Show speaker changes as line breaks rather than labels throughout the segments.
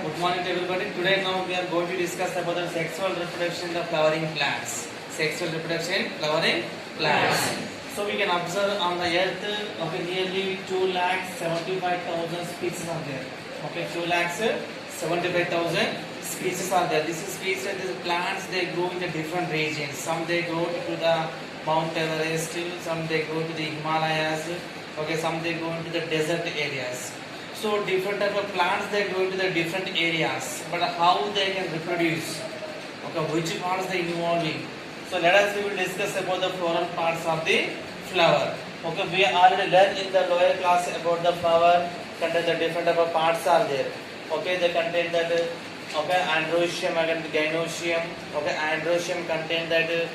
Good morning to everybody. Today now we are going to discuss about the sexual reproduction in the flowering plants. Sexual reproduction in flowering plants. So we can observe on the earth, okay, nearly 2,75,000 species are there. Okay, 2,75,000 species are there. This is species, these plants, they grow in the different regions. Some they grow to the Mount Everest, some they grow to the Himalayas. Okay, some they go into the desert areas. So different type of plants they grow into the different areas, but how they can reproduce? Okay, which parts they involving? So let us we will discuss about the floral parts of the flower. Okay, we already learned in the lower class about the flower. Contain the different type of parts are there. Okay, they contain that. Okay, androecium and gynoecium. Okay, androecium contain that.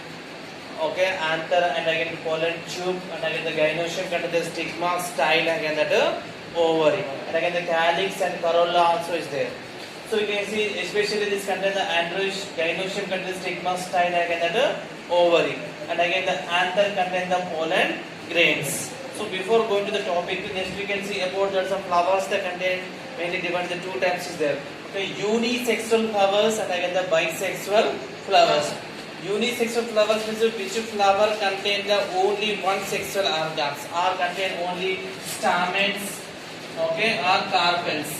Okay, anther and again pollen tube, and again the gynoecium contain the stigma, style, and again that ovary, and again the calyx and corolla also is there. So you can see especially this contain the gynoecium contain the stigma, style, and again that ovary, and again the anther contain the pollen grains. So before going to the topic, next we can see about there are some flowers that contain mainly divided the two types is there. Okay, unisexual flowers and again the bisexual flowers. Unisexual flowers means which flower contain the only one sexual organs or contain only stamens, okay, or carpels.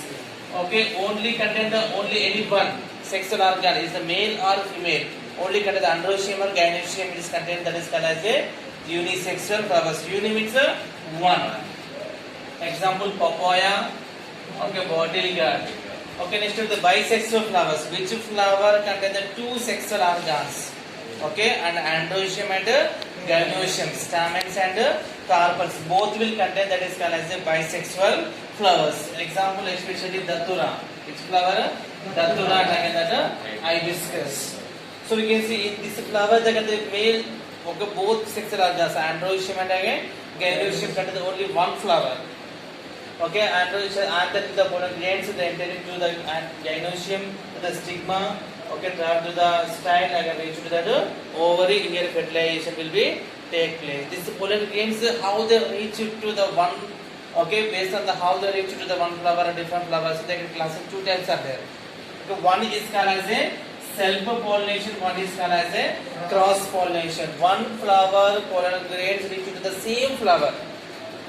Okay, only contain the only any one sexual organ is the male or female. Only contain the androecium or gynoecium is contained, that is called as a unisexual flowers. Uni means one. Example papaya, okay, bottle gourd. Okay, next to the bisexual flowers. Which flower contain the two sexual organs? Okay, and androecium and gynoecium, stamens and carpels, both will contain, that is called as a bisexual flowers. Example especially datura. Which flower? Datura and again that hibiscus. So we can see in this flower that the male, okay, both sexual organs, androecium and again gynoecium contain only one flower. Okay, androecium and then the pollen grains they enter into the gynoecium to the stigma. Okay, travel to the style and reach to the ovary. Here fertilization will be take place. This pollen grains how they reach to the one. Okay, based on the how they reach to the one flower and different flowers, they can classify two types are there. Okay, one is called as a self-pollination, one is called as a cross-pollination. One flower pollen grains reach to the same flower.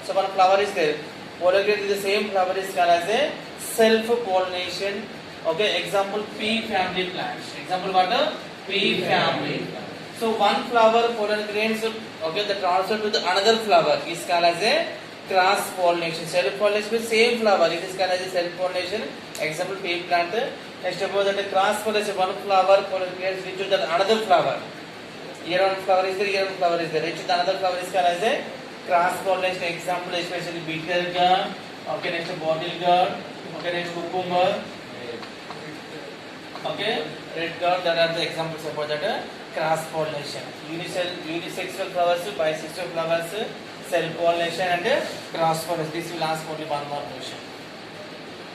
So one flower is there. Pollen grain is the same flower is called as a self-pollination. Okay, example pea family plants. Example what? Pea family. So one flower pollen grains, okay, the transfer to the another flower is called as a cross pollination. Self pollination with same flower, it is called as a self pollination. Example pea plant. Next about that cross pollination, one flower pollen grains reach to the another flower. Here one flower is there, here one flower is there. Reach to the another flower is called as a cross pollination. Example especially bitter gourd. Okay, next bottle gourd. Okay, next cucumber. Okay, red gourd, that are the examples about that cross pollination. Unisexual flowers, bisexual flowers, self pollination and cross pollination. This will ask only one more question.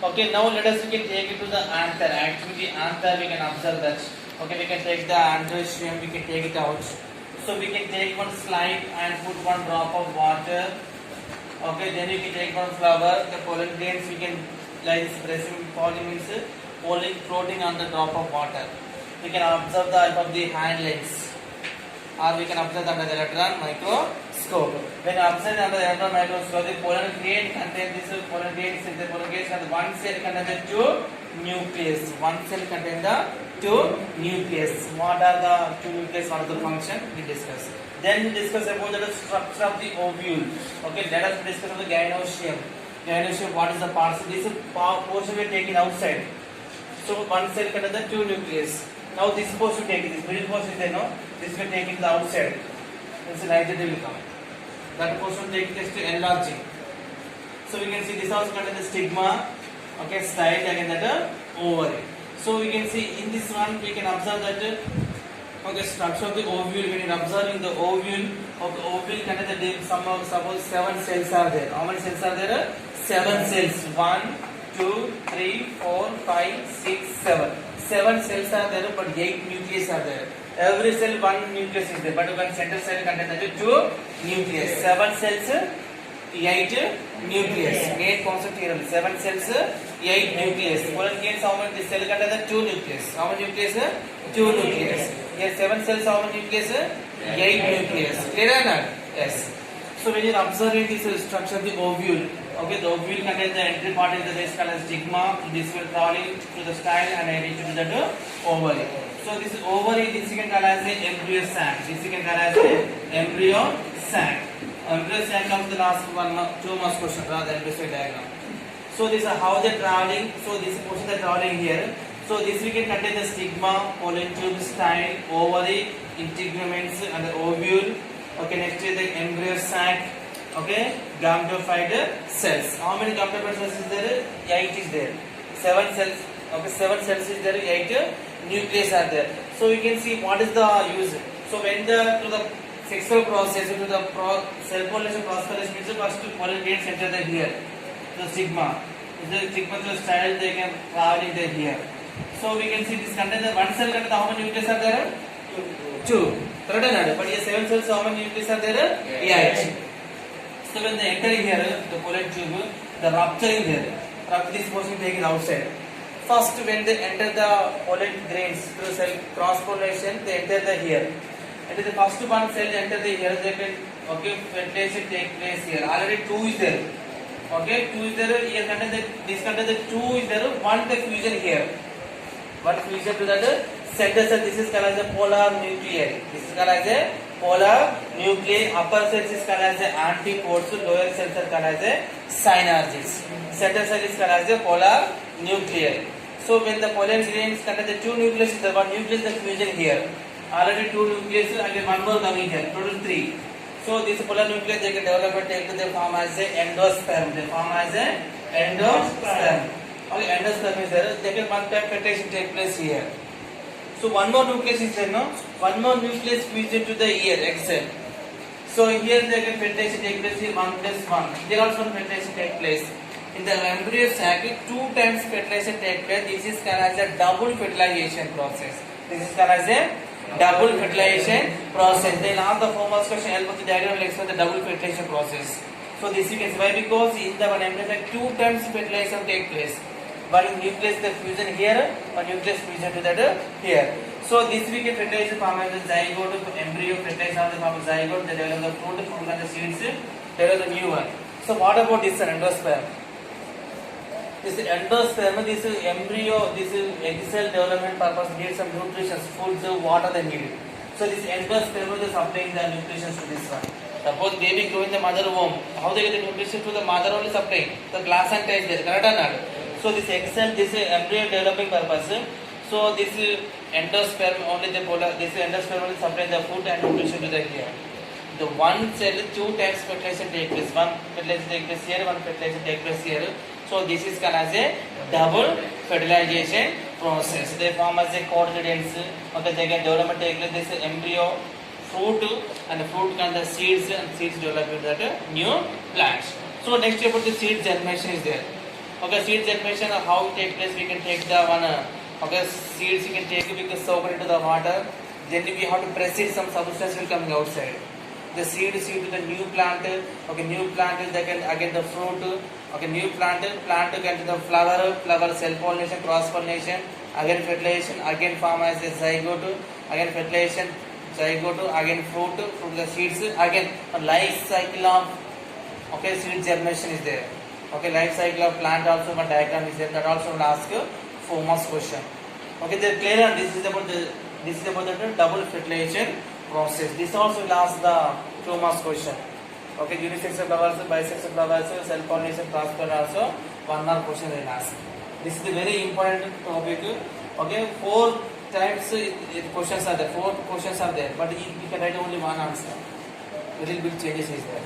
Okay, now let us we can take it to the anther. Actually, anther we can observe that. Okay, we can take the androecium, we can take it out. So we can take one slide and put one drop of water. Okay, then we can take one flower. The pollen grains we can like pressing pollen means pollen floating on the drop of water. We can observe the help of the hand lens, or we can observe under the electron microscope. When observed under the electron microscope, the pollen grain contains this pollen grains. The pollen grains have one cell contain the two nucleus. One cell contain the two nucleus. What are the two nucleus? What is the function? We discuss. Then we discuss about the structure of the ovule. Okay, let us discuss about the gynoecium. Gynoecium, what is the parts? This portion we are taking outside. So one cell contains the two nucleus. Now this portion take it. This middle portion is there, no? This will take it to the outside. This nitrogen will come. That portion take it to enlarging. So we can see this also contains the stigma. Okay, style again that ovary. So we can see in this one we can observe that okay, structure of the ovule. When you observing the ovule, of the ovule contains the suppose 7 cells are there. How many cells are there? 7 cells. 1, 2, 3, 4, 5, 6, 7. 7 cells are there, but 8 nucleus are there. Every cell one nucleus is there, but one center cell contains 2 nucleus. 7 cells, 8 nucleus. Main concept here: 7 cells, 8 nucleus. Pollen grains how many? This cell contains the 2 nucleus. How many nucleus? 2 nucleus. Here 7 cells how many nucleus? 8 nucleus. Clear or not? Yes. So when you are observing this structure of the ovule, okay, the ovule contains the entry part is the called as stigma. This will traveling to the style and reach to the ovary. So this ovary, this you can call as the embryo sac. This you can call as the embryo sac. Embryo sac comes the last one, 2 marks question rather than embryo diagram. So this is how they are traveling. So this portion they are traveling here. So this we can contain the stigma, pollen tube, style, ovary, integuments and the ovule. Okay, next is the embryo sac. Okay, gametophyte cells. How many gametophyte cells is there? 8 is there. 7 cells. Okay, 7 cells is there. 8 nucleus are there. So we can see what is the use. So when to the sexual process, to the cell pollination process means first pollen grains enter the here. The stigma. The stigma to the style they can travel in the here. So we can see this contains the one cell contains how many nucleus are there? 2. Correct or not? But here 7 cells how many nucleus are there? 8. So when they enter here, the pollen tube, the rupturing here. This portion taken outside. First, when they enter the pollen grains through cell cross pollination, they enter the here. And the first one cell enter the here, they can fertilization take place here. Already 2 is there. Okay, 2 is there. Here contain this contains the 2 is there. One the fusion here. One fusion to that center cell. This is called as a polar nuclei. This is called as a polar nuclei. Upper cells is called as a antipodes. Lower cells are called as a synergies. Center cell is called as a polar nuclei. So when the pollen grains contain the 2 nucleus, the one nucleus the fusion here. Already 2 nucleus and one more coming here. Total 3. So this polar nuclei they can develop and take to the form as a endosperm. They form as a endosperm. Okay, endosperm is there. They can one time fertilization take place here. So one more nucleus is there, no? One more nucleus fusion to the ear, egg cell. So here they can fertilization take place here 1 plus 1. Here also fertilization take place. In the embryo sac, 2 times fertilization take place. This is called as a double fertilization process. This is called as a double fertilization process. Then on the foremost question, help of the diagram will explain the double fertilization process. So this you can see why, because in the one embryo sac 2 times fertilization take place. One nucleus the fusion here, one nucleus fusion to that here. So this we can fertilization form as a zygote, embryo fertilization on the form of zygote. They develop the fruit, fruit and the seeds, develop the new one. So what about this endosperm? This endosperm, this embryo, this egg cell development purpose needs some nutrition, food, water they need. So this endosperm is supplying the nutrition to this one. Suppose baby grow in the mother womb, how they get the nutrition to the mother only supplying? The placenta is there, correct or not? So this egg cell, this embryo developing purpose. So this endosperm only the polar, this endosperm only supplying the food and nutrition to the here. The one cell 2 times fertilization take place. One fertilization take place here, one fertilization take place here. So this is called as a double fertilization process. They form as a cotyledons. Okay, they can development take place. This embryo, fruit, and the fruit can the seeds and seeds develop into that new plants. So next about the seed germination is there. Okay, seed germination how it take place? We can take the one. Okay, seeds you can take it because soak it into the water. Then we have to press it. Some substance will come outside. The seed to the new plant. Okay, new plant they can again the fruit. Okay, new plant can to the flower cell pollination, cross pollination, again fertilization, again form as a zygote, again fertilization, zygote, again fruit the seeds, again a life cycle of okay seed germination is there. Okay, life cycle of plant also one diagram is there, that also will ask 4 marks question. Okay, they clear on this is about the double fertilization process. This also will ask the 2 marks question. Okay, unisexual flowers, bisexual flowers, cell pollination, cross pollination also 1 mark question they will ask. This is a very important topic. Okay, 4 times questions are there, 4 questions are there, but you can write only one answer. Little bit changes is there.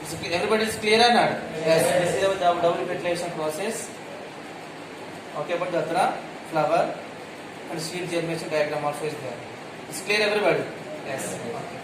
So everybody is clear or not? Yes. This is the double fertilization process. Okay, but the flower and seed germination diagram also is there. It's clear everybody? Yes. Okay.